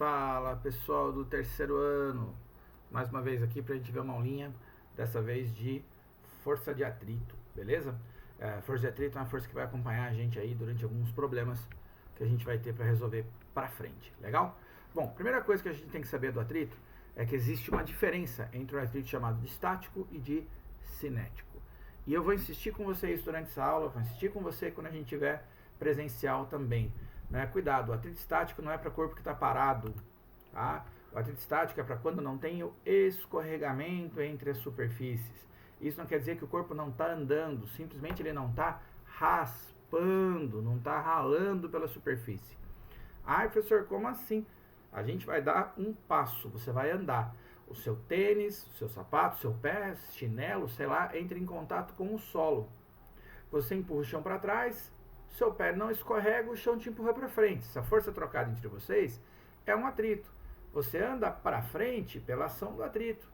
Fala pessoal do terceiro ano, mais uma vez aqui para a gente ver uma aulinha, dessa vez de força de atrito, beleza? Força de atrito é uma força que vai acompanhar a gente aí durante alguns problemas que a gente vai ter para resolver para frente, legal? Bom, primeira coisa que a gente tem que saber do atrito é que existe uma diferença entre o atrito chamado de estático e de cinético. E eu vou insistir com vocês durante essa aula, vou insistir com você quando a gente tiver presencial também. Cuidado, o atrito estático não é para corpo que está parado, tá? O atrito estático é para quando não tem o escorregamento entre as superfícies. Isso não quer dizer que o corpo não está andando, simplesmente ele não está raspando, não está ralando pela superfície. Ah, professor, como assim? A gente vai dar um passo, você vai andar. O seu tênis, o seu sapato, o seu pé, chinelo, sei lá, entra em contato com o solo. Você empurra o chão para trás, seu pé não escorrega, o chão te empurra para frente. Essa força trocada entre vocês é um atrito. Você anda para frente pela ação do atrito.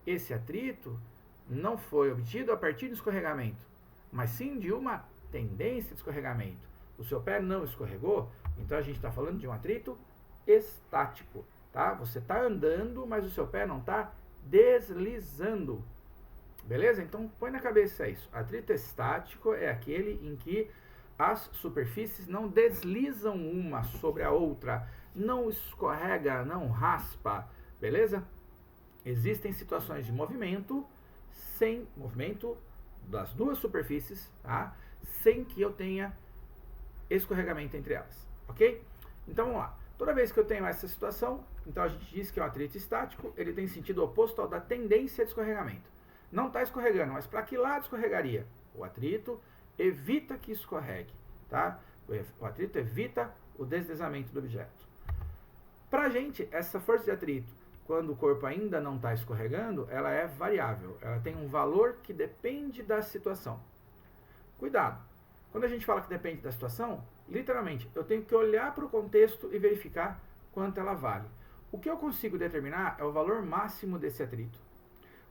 Esse atrito não foi obtido a partir do escorregamento, mas sim de uma tendência de escorregamento. O seu pé não escorregou, então a gente está falando de um atrito estático. Tá? Você está andando, mas o seu pé não está deslizando. Beleza? Então põe na cabeça isso. Atrito estático é aquele em que as superfícies não deslizam uma sobre a outra, não escorrega, não raspa, beleza? Existem situações de movimento, sem movimento das duas superfícies, tá? Sem que eu tenha escorregamento entre elas, ok? Então vamos lá. Toda vez que eu tenho essa situação, então a gente diz que é um atrito estático, ele tem sentido oposto ao da tendência de escorregamento. Não está escorregando, mas para que lado escorregaria? O atrito evita que escorregue, tá? O atrito evita o deslizamento do objeto. Para a gente, essa força de atrito, quando o corpo ainda não está escorregando, ela é variável. Ela tem um valor que depende da situação. Cuidado! Quando a gente fala que depende da situação, literalmente, eu tenho que olhar para o contexto e verificar quanto ela vale. O que eu consigo determinar é o valor máximo desse atrito.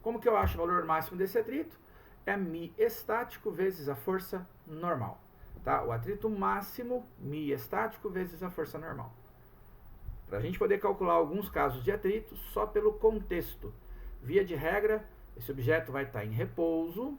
Como que eu acho o valor máximo desse atrito? É μ estático vezes a força normal. Tá? O atrito máximo, μ estático vezes a força normal. Para a gente poder calcular alguns casos de atrito só pelo contexto. Via de regra, esse objeto vai estar em repouso,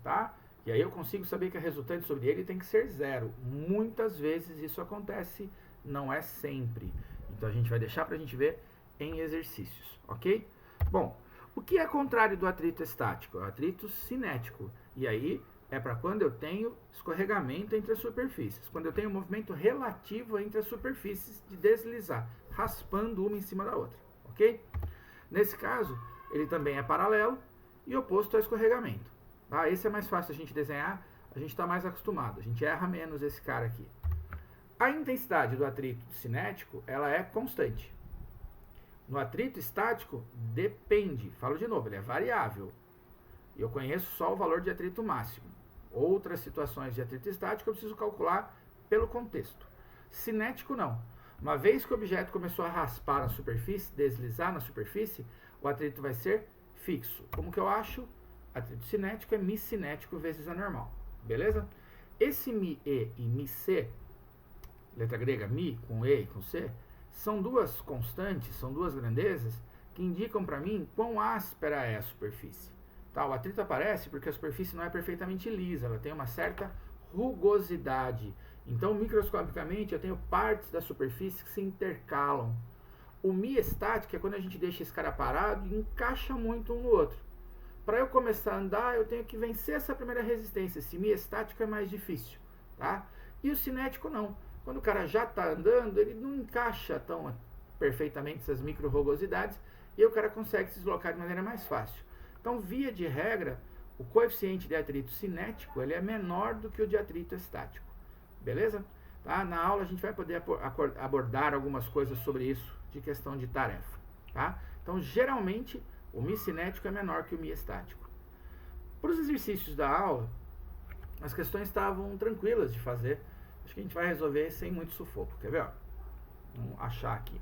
tá? E aí eu consigo saber que a resultante sobre ele tem que ser zero. Muitas vezes isso acontece, não é sempre. Então a gente vai deixar para a gente ver em exercícios, ok? Bom, o que é contrário do atrito estático? É o atrito cinético. E aí é para quando eu tenho escorregamento entre as superfícies. Quando eu tenho um movimento relativo entre as superfícies de deslizar, raspando uma em cima da outra. Ok? Nesse caso, ele também é paralelo e oposto ao escorregamento. Tá? Esse é mais fácil a gente desenhar, a gente está mais acostumado. A gente erra menos esse cara aqui. A intensidade do atrito cinético, ela é constante. No atrito estático, depende. Falo de novo, ele é variável. E eu conheço só o valor de atrito máximo. Outras situações de atrito estático eu preciso calcular pelo contexto. Cinético não. Uma vez que o objeto começou a raspar na superfície, deslizar na superfície, o atrito vai ser fixo. Como que eu acho? Atrito cinético é μ cinético vezes a normal. Beleza? Esse μe e μc, letra grega μ com e e com c, são duas constantes, são duas grandezas que indicam para mim quão áspera é a superfície. Tá, o atrito aparece porque a superfície não é perfeitamente lisa, ela tem uma certa rugosidade. Então, microscopicamente, eu tenho partes da superfície que se intercalam. O μ estático é quando a gente deixa esse cara parado e encaixa muito um no outro. Para eu começar a andar, eu tenho que vencer essa primeira resistência. Esse μ estático é mais difícil. Tá? E o cinético não. Quando o cara já está andando, ele não encaixa tão perfeitamente essas micro-rugosidades e o cara consegue se deslocar de maneira mais fácil. Então, via de regra, o coeficiente de atrito cinético ele é menor do que o de atrito estático. Beleza? Tá? Na aula a gente vai poder abordar algumas coisas sobre isso, de questão de tarefa. Tá? Então, geralmente, o μ cinético é menor que o μ estático. Para os exercícios da aula, as questões estavam tranquilas de fazer. Acho que a gente vai resolver sem muito sufoco. Quer ver? Ó? Vamos achar aqui.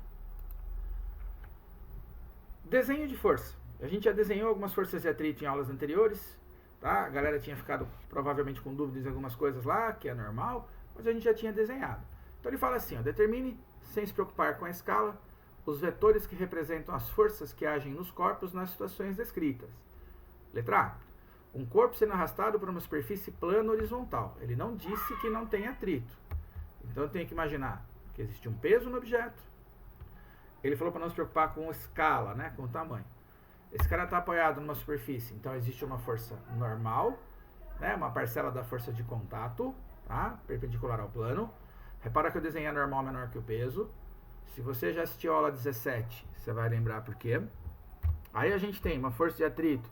Desenho de força. A gente já desenhou algumas forças de atrito em aulas anteriores. Tá? A galera tinha ficado provavelmente com dúvidas em algumas coisas lá, que é normal, mas a gente já tinha desenhado. Então ele fala assim, ó, determine sem se preocupar com a escala, os vetores que representam as forças que agem nos corpos nas situações descritas. Letra A. Um corpo sendo arrastado por uma superfície plana horizontal. Ele não disse que não tem atrito. Então eu tenho que imaginar que existe um peso no objeto. Ele falou para não se preocupar com escala, né, com o tamanho. Esse cara está apoiado numa superfície, então existe uma força normal, né, uma parcela da força de contato, tá, perpendicular ao plano. Repara que eu desenhei a normal menor que o peso. Se você já assistiu a aula 17, você vai lembrar por quê. Aí a gente tem uma força de atrito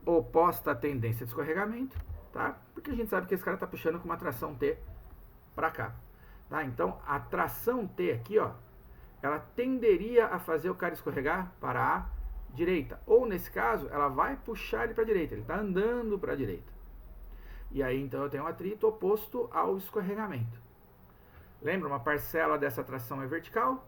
oposta à tendência de escorregamento, tá? Porque a gente sabe que esse cara está puxando com uma tração T para cá, tá? Então a tração T aqui, ó, ela tenderia a fazer o cara escorregar para a direita, ou nesse caso, ela vai puxar ele para a direita, ele está andando para a direita. E aí então eu tenho um atrito oposto ao escorregamento. Lembra, uma parcela dessa tração é vertical,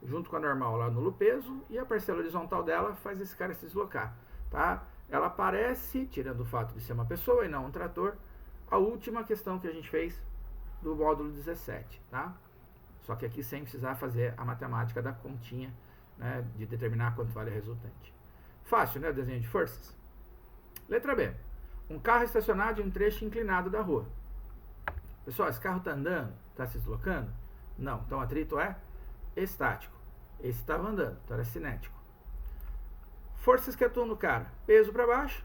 junto com a normal lá anula o peso, e a parcela horizontal dela faz esse cara se deslocar, tá? Ela parece, tirando o fato de ser uma pessoa e não um trator, a última questão que a gente fez do módulo 17, tá? Só que aqui sem precisar fazer a matemática da continha, né, de determinar quanto vale a resultante. Fácil, né, o desenho de forças? Letra B. Um carro estacionado em um trecho inclinado da rua. Pessoal, esse carro está andando? Está se deslocando? Não. Então o atrito é estático. Esse estava andando, então era cinético. Forças que atuam no cara. Peso para baixo.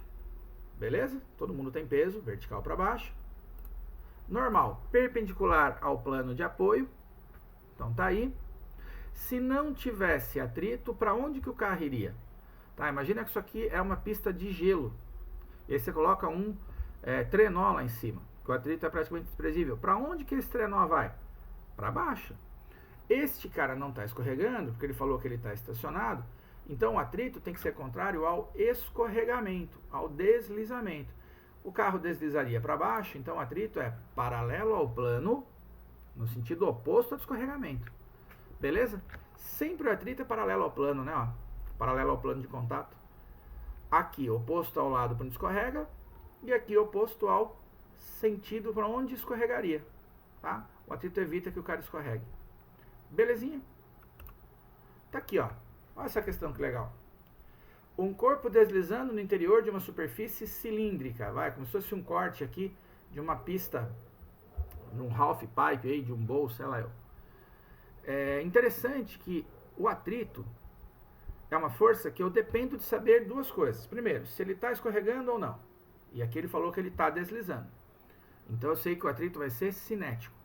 Beleza? Todo mundo tem peso, vertical para baixo. Normal, perpendicular ao plano de apoio. Então tá aí. Se não tivesse atrito, para onde que o carro iria? Tá, imagina que isso aqui é uma pista de gelo. E aí você coloca um trenó lá em cima, que o atrito é praticamente desprezível. Para onde que esse trenó vai? Para baixo. Este cara não está escorregando, porque ele falou que ele está estacionado. Então o atrito tem que ser contrário ao escorregamento, ao deslizamento. O carro deslizaria para baixo, então o atrito é paralelo ao plano, no sentido oposto ao escorregamento. Beleza? Sempre o atrito é paralelo ao plano, né? Ó, paralelo ao plano de contato. Aqui, oposto ao lado para onde escorrega, e aqui oposto ao sentido para onde escorregaria. Tá? O atrito evita que o cara escorregue. Belezinha? Tá aqui, ó. Olha essa questão que legal. Um corpo deslizando no interior de uma superfície cilíndrica. Vai, como se fosse um corte aqui de uma pista, num half pipe aí, de um bowl, sei lá eu. É interessante que o atrito é uma força que eu dependo de saber duas coisas. Primeiro, se ele está escorregando ou não. E aqui ele falou que ele está deslizando. Então eu sei que o atrito vai ser cinético.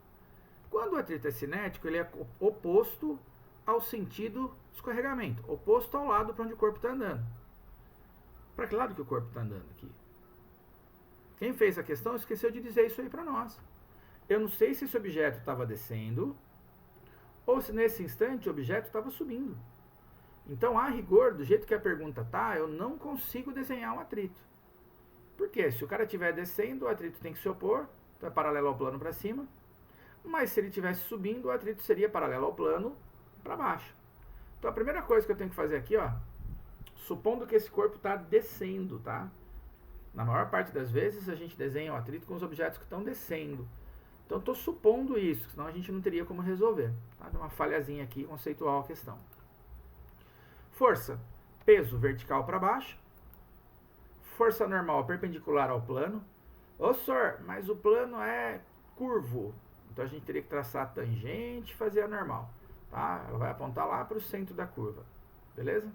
Quando o atrito é cinético, ele é oposto ao sentido de escorregamento, oposto ao lado para onde o corpo está andando. Para que lado que o corpo está andando aqui? Quem fez a questão esqueceu de dizer isso aí para nós. Eu não sei se esse objeto estava descendo ou se nesse instante o objeto estava subindo. Então, a rigor, do jeito que a pergunta tá, eu não consigo desenhar um atrito. Por quê? Se o cara estiver descendo, o atrito tem que se opor, então é paralelo ao plano para cima. Mas se ele estivesse subindo, o atrito seria paralelo ao plano para baixo. Então, a primeira coisa que eu tenho que fazer aqui, ó, supondo que esse corpo está descendo, tá? Na maior parte das vezes, a gente desenha o atrito com os objetos que estão descendo. Então, estou supondo isso, senão a gente não teria como resolver. Tá? Tem uma falhazinha aqui conceitual a questão. Força, peso vertical para baixo. Força normal perpendicular ao plano. Ô, senhor, mas o plano é curvo. Então, a gente teria que traçar a tangente e fazer a normal. Tá? Ela vai apontar lá para o centro da curva. Beleza?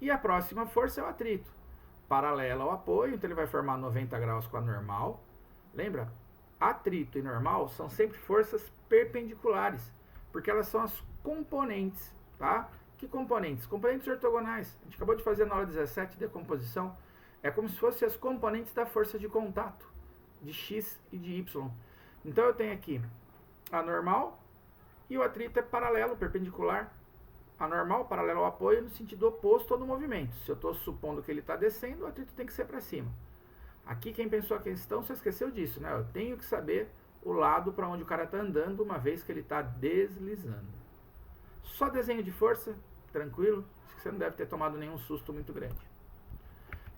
E a próxima força é o atrito. Paralelo ao apoio, então ele vai formar 90 graus com a normal. Lembra? Atrito e normal são sempre forças perpendiculares, porque elas são as componentes, tá? Que componentes? Componentes ortogonais. A gente acabou de fazer na aula 17, decomposição. É como se fossem as componentes da força de contato, de X e de Y. Então eu tenho aqui a normal e o atrito é paralelo, perpendicular. A normal, paralelo ao apoio, no sentido oposto ao do movimento. Se eu estou supondo que ele está descendo, o atrito tem que ser para cima. Aqui quem pensou a questão só esqueceu disso, né? Eu tenho que saber o lado para onde o cara está andando, uma vez que ele está deslizando. Só desenho de força, tranquilo. Acho que você não deve ter tomado nenhum susto muito grande.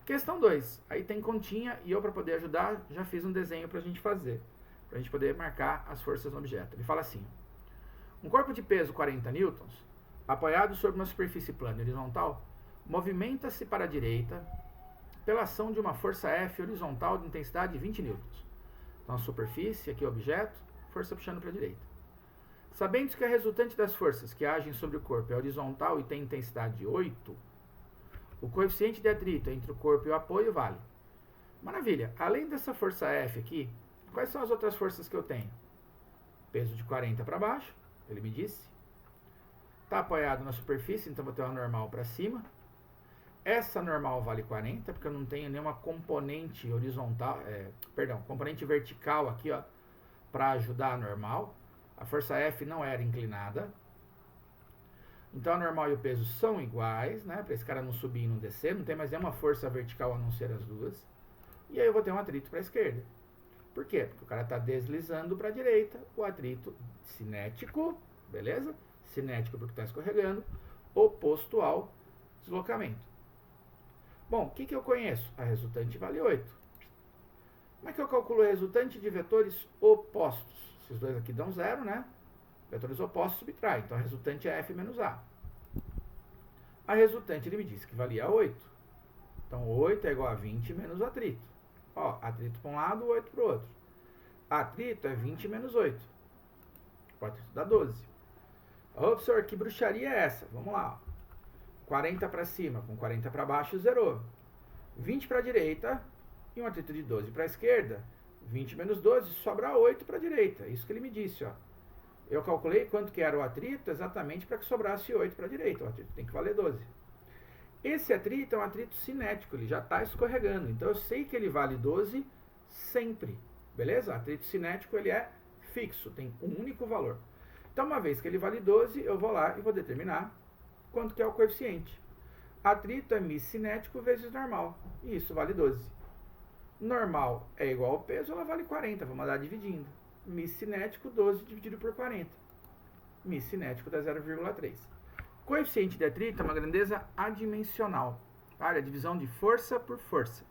Questão 2. Aí tem continha e eu, para poder ajudar, já fiz um desenho para a gente fazer. Para a gente poder marcar as forças no objeto. Ele fala assim: Um corpo de peso 40 newtons, apoiado sobre uma superfície plana e horizontal, movimenta-se para a direita pela ação de uma força F horizontal de intensidade de 20 newtons. Então a superfície, aqui o objeto, força puxando para a direita. Sabendo que a resultante das forças que agem sobre o corpo é horizontal e tem intensidade de 8, o coeficiente de atrito entre o corpo e o apoio vale. Maravilha, além dessa força F aqui, quais são as outras forças que eu tenho? Peso de 40 para baixo, ele me disse. Está apoiado na superfície, então vou ter uma normal para cima. Essa normal vale 40, porque eu não tenho nenhuma componente horizontal, componente vertical aqui, ó, para ajudar a normal. A força F não era inclinada. Então a normal e o peso são iguais, né? Para esse cara não subir e não descer, não tem mais nenhuma força vertical a não ser as duas. E aí eu vou ter um atrito para a esquerda. Por quê? Porque o cara está deslizando para a direita, o atrito cinético, beleza? Cinético porque está escorregando, oposto ao deslocamento. Bom, o que eu conheço? A resultante vale 8. Como é que eu calculo a resultante de vetores opostos? Esses dois aqui dão 0, né? Vetores opostos subtraem. Então a resultante é F menos A. A resultante ele me disse que valia 8. Então 8 é igual a 20 menos o atrito. Ó, atrito para um lado, 8 para o outro. Atrito é 20 menos 8. O atrito dá 12. Ô, professor, que bruxaria é essa? Vamos lá. Ó. 40 para cima com 40 para baixo, zerou. 20 para a direita e um atrito de 12 para a esquerda. 20 menos 12, sobra 8 para a direita. Isso que ele me disse, ó. Eu calculei quanto que era o atrito exatamente para que sobrasse 8 para a direita. O atrito tem que valer 12. Esse atrito é um atrito cinético, ele já está escorregando. Então eu sei que ele vale 12 sempre. Beleza? Atrito cinético ele é fixo, tem um único valor. Então uma vez que ele vale 12, eu vou lá e vou determinar quanto que é o coeficiente. Atrito é μ cinético vezes normal. E isso vale 12. Normal é igual ao peso, ela vale 40. Vou mandar dividindo. μ cinético, 12 dividido por 40. μ cinético dá 0,3. Coeficiente de atrito é uma grandeza adimensional. Tá? É a divisão de força por força.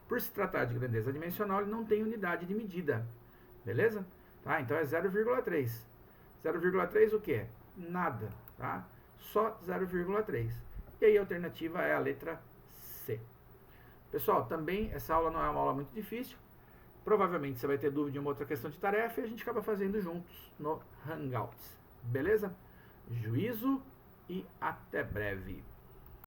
Por se tratar de grandeza adimensional, ele não tem unidade de medida. Beleza? Tá? Então é 0,3. 0,3 o que? Nada. Tá? Só 0,3. E aí a alternativa é a letra C. Pessoal, também essa aula não é uma aula muito difícil. Provavelmente você vai ter dúvida de uma outra questão de tarefa e a gente acaba fazendo juntos no Hangouts. Beleza? Juízo e até breve.